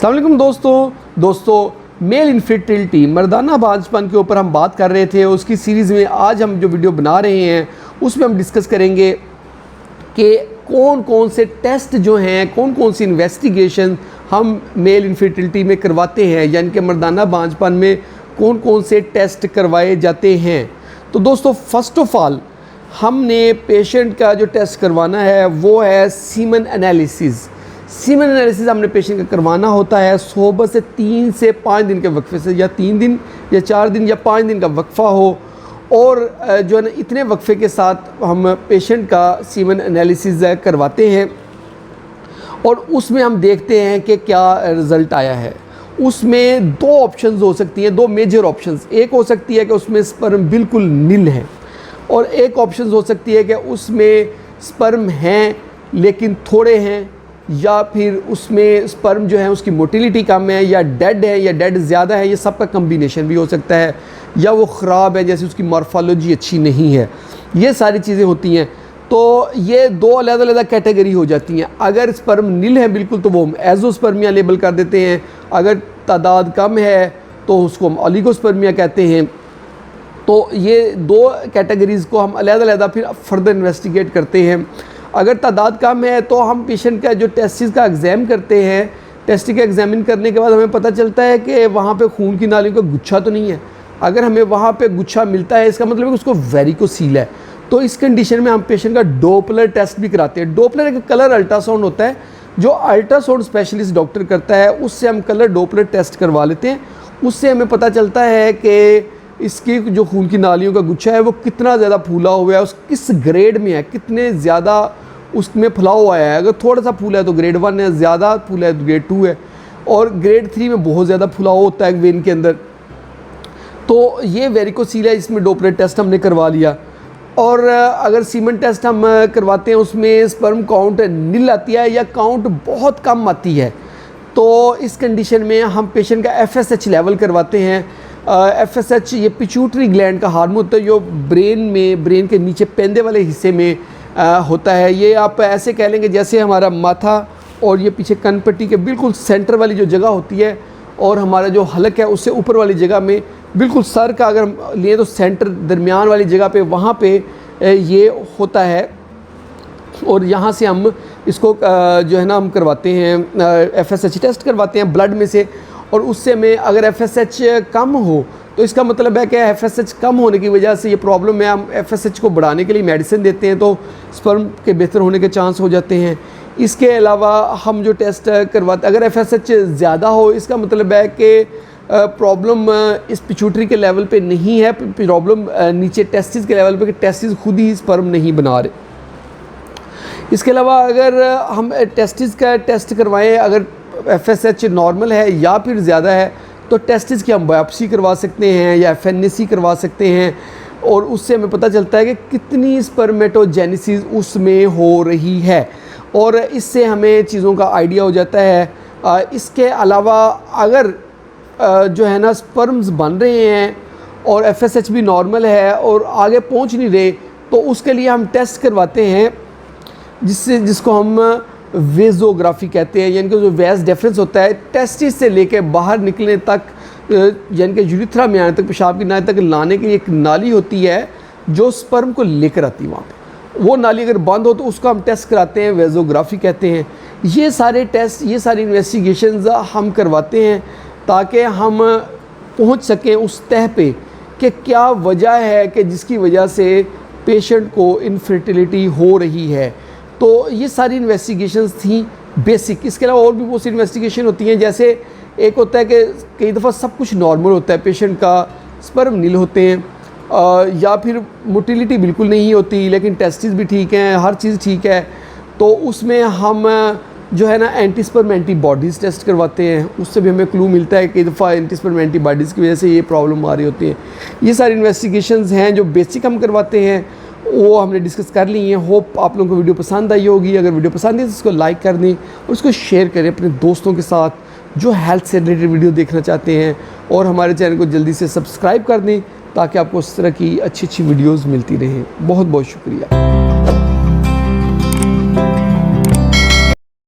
अस्सलाम वालेकुम दोस्तों मेल इनफर्टिलिटी मर्दाना बांझपन के ऊपर हम बात कर रहे थे। उसकी सीरीज़ में आज हम जो वीडियो बना रहे हैं उसमें हम डिस्कस करेंगे कि कौन कौन से टेस्ट जो हैं, कौन कौन सी इन्वेस्टिगेशन हम मेल इनफर्टिलिटी में करवाते हैं, यानी कि मर्दाना बांझपन में कौन कौन से टेस्ट करवाए जाते हैं। तो दोस्तों फर्स्ट ऑफ ऑल हमने पेशेंट का जो टेस्ट करवाना है वो है सीमन एनालिसिस। सीमन एनालिसिस हमने पेशेंट का करवाना होता है सोबत से 3 से 5 दिन के वक्फे से, या 3 दिन या 4 दिन या 5 दिन का वक्फा हो, और जो है ना इतने वक्फे के साथ हम पेशेंट का सीमन एनालिसिस करवाते हैं और उसमें हम देखते हैं कि क्या रिज़ल्ट आया है। उसमें 2 ऑप्शंस हो सकती हैं, 2 मेजर ऑप्शंस। एक हो सकती है कि उसमें स्पर्म बिल्कुल नील है, और एक ऑप्शन हो सकती है कि उसमें स्पर्म हैं लेकिन थोड़े हैं, या फिर उसमें स्पर्म जो है उसकी मोटिलिटी कम है, या डेड ज़्यादा है। ये सब का कम्बिनेशन भी हो सकता है, या वो ख़राब है, जैसे उसकी मॉर्फोलॉजी अच्छी नहीं है। ये सारी चीज़ें होती हैं। तो ये 2 अलग-अलग कैटेगरी हो जाती हैं। अगर स्पर्म नील है बिल्कुल तो वो हम एज़ोस्पर्मिया लेबल कर देते हैं। अगर तादाद कम है तो उसको हम ओलिगोस्पर्मिया कहते हैं। तो ये 2 कैटेगरीज़ को हम अलग-अलग फिर फर्दर इन्वेस्टिगेट करते हैं। अगर तादाद कम है तो हम पेशेंट का जो टेस्टिस का एग्ज़ाम करते हैं। टेस्टिस का एग्ज़ामिन करने के बाद हमें पता चलता है कि वहाँ पे खून की नालियों का गुच्छा तो नहीं है। अगर हमें वहाँ पे गुच्छा मिलता है इसका मतलब है कि उसको वेरिकोसील है। तो इस कंडीशन में हम पेशेंट का डोपलर टेस्ट भी कराते हैं। डोपलर एक कलर अल्ट्रासाउंड होता है जो अल्ट्रासाउंड स्पेशलिस्ट डॉक्टर करता है, उससे हम कलर डोपलर टेस्ट करवा लेते हैं। उससे हमें पता चलता है कि इसकी जो खून की नालियों का गुच्छा है वो कितना ज़्यादा फूला हुआ है, उस किस ग्रेड में है, कितने ज़्यादा उसमें फुलाव आया है। अगर थोड़ा सा फूला है तो ग्रेड 1 है, ज़्यादा फूला है तो ग्रेड 2 है, और ग्रेड 3 में बहुत ज़्यादा फुलाव होता है वेन के अंदर। तो ये वेरिकोसील है, इसमें डोपलर टेस्ट हमने करवा लिया। और अगर सीमन टेस्ट हम करवाते हैं उसमें स्पर्म काउंट नील आती है या काउंट बहुत कम आती है, तो इस कंडीशन में हम पेशेंट का FSH लेवल करवाते हैं। FSH ये पिट्यूटरी ग्लैंड का हार्मोन होता है जो ब्रेन के नीचे पेंदे वाले हिस्से में होता है। ये आप ऐसे कह लेंगे जैसे हमारा माथा और ये पीछे कनपट्टी के बिल्कुल सेंटर वाली जो जगह होती है, और हमारा जो हलक है उससे ऊपर वाली जगह में, बिल्कुल सर का अगर हम लें तो सेंटर दरमियान वाली जगह पे वहाँ पे ये होता है। और यहाँ से हम इसको जो है ना हम करवाते हैं FSH टेस्ट करवाते हैं ब्लड में से, और उससे में अगर FSH कम हो तो इसका मतलब है कि FSH कम होने की वजह से ये प्रॉब्लम है। हम FSH को बढ़ाने के लिए मेडिसिन देते हैं तो स्पर्म के बेहतर होने के चांस हो जाते हैं। इसके अलावा हम जो टेस्ट करवाते, अगर FSH ज़्यादा हो इसका मतलब है कि प्रॉब्लम इस पिट्यूटरी के लेवल पे नहीं है, प्रॉब्लम नीचे टेस्टिस के लेवल पे कि टेस्टिस खुद ही स्पर्म नहीं बना रहे। इसके अलावा अगर हम टेस्टिस का टेस्ट करवाएं, अगर FSH नॉर्मल है या फिर ज़्यादा है तो टेस्टिस की हम बायोप्सी करवा सकते हैं या FNAC करवा सकते हैं, और उससे हमें पता चलता है कि कितनी स्पर्मेटोजेनेसिस उसमें हो रही है, और इससे हमें चीज़ों का आइडिया हो जाता है। इसके अलावा अगर जो है ना स्पर्म्स बन रहे हैं और FSH भी नॉर्मल है और आगे पहुंच नहीं रहे, तो उसके लिए हम टेस्ट करवाते हैं जिसको हम वेजोग्राफी कहते हैं, यानी कि जो वेज डिफरेंस होता है टेस्टिस से लेके बाहर निकलने तक, यानी कि यूरिथ्रा में आने तक, पेशाब की नाली तक लाने की एक नाली होती है जो स्पर्म को लेकर आती है। वहाँ पे वो नाली अगर बंद हो तो उसको हम टेस्ट कराते हैं, वेजोग्राफी कहते हैं। ये सारे टेस्ट, ये सारी इन्वेस्टिगेशंस हम करवाते हैं ताकि हम पहुँच सकें उस तह पे कि क्या वजह है कि जिसकी वजह से पेशेंट को इनफर्टिलिटी हो रही है। तो ये सारी इन्वेस्टिगेशंस थी बेसिक। इसके अलावा और भी बहुत सी इन्वेस्टिगेशन होती हैं, जैसे एक होता है कि कई दफ़ा सब कुछ नॉर्मल होता है, पेशेंट का स्पर्म नील होते हैं, या फिर मोटिलिटी बिल्कुल नहीं होती लेकिन टेस्टिस भी ठीक हैं, हर चीज़ ठीक है। तो उसमें हम जो है ना एंटीस्पर्म एंटीबॉडीज़ टेस्ट करवाते हैं, उससे भी हमें क्लू मिलता है। कई दफ़ा एंटीस्पर्म एंटीबॉडीज़ की वजह से ये प्रॉब्लम आ रही होती है। ये सारी इन्वेस्टिगेशंस हैं जो बेसिक हम करवाते हैं, वो हमने डिस्कस कर ली हैं। होप आप लोगों को वीडियो पसंद आई होगी। अगर वीडियो पसंद है तो इसको लाइक कर दें और उसको शेयर करें अपने दोस्तों के साथ जो हेल्थ से रिलेटेड वीडियो देखना चाहते हैं, और हमारे चैनल को जल्दी से सब्सक्राइब कर दें ताकि आपको इस तरह की अच्छी अच्छी वीडियोज़ मिलती रहें। बहुत बहुत शुक्रिया।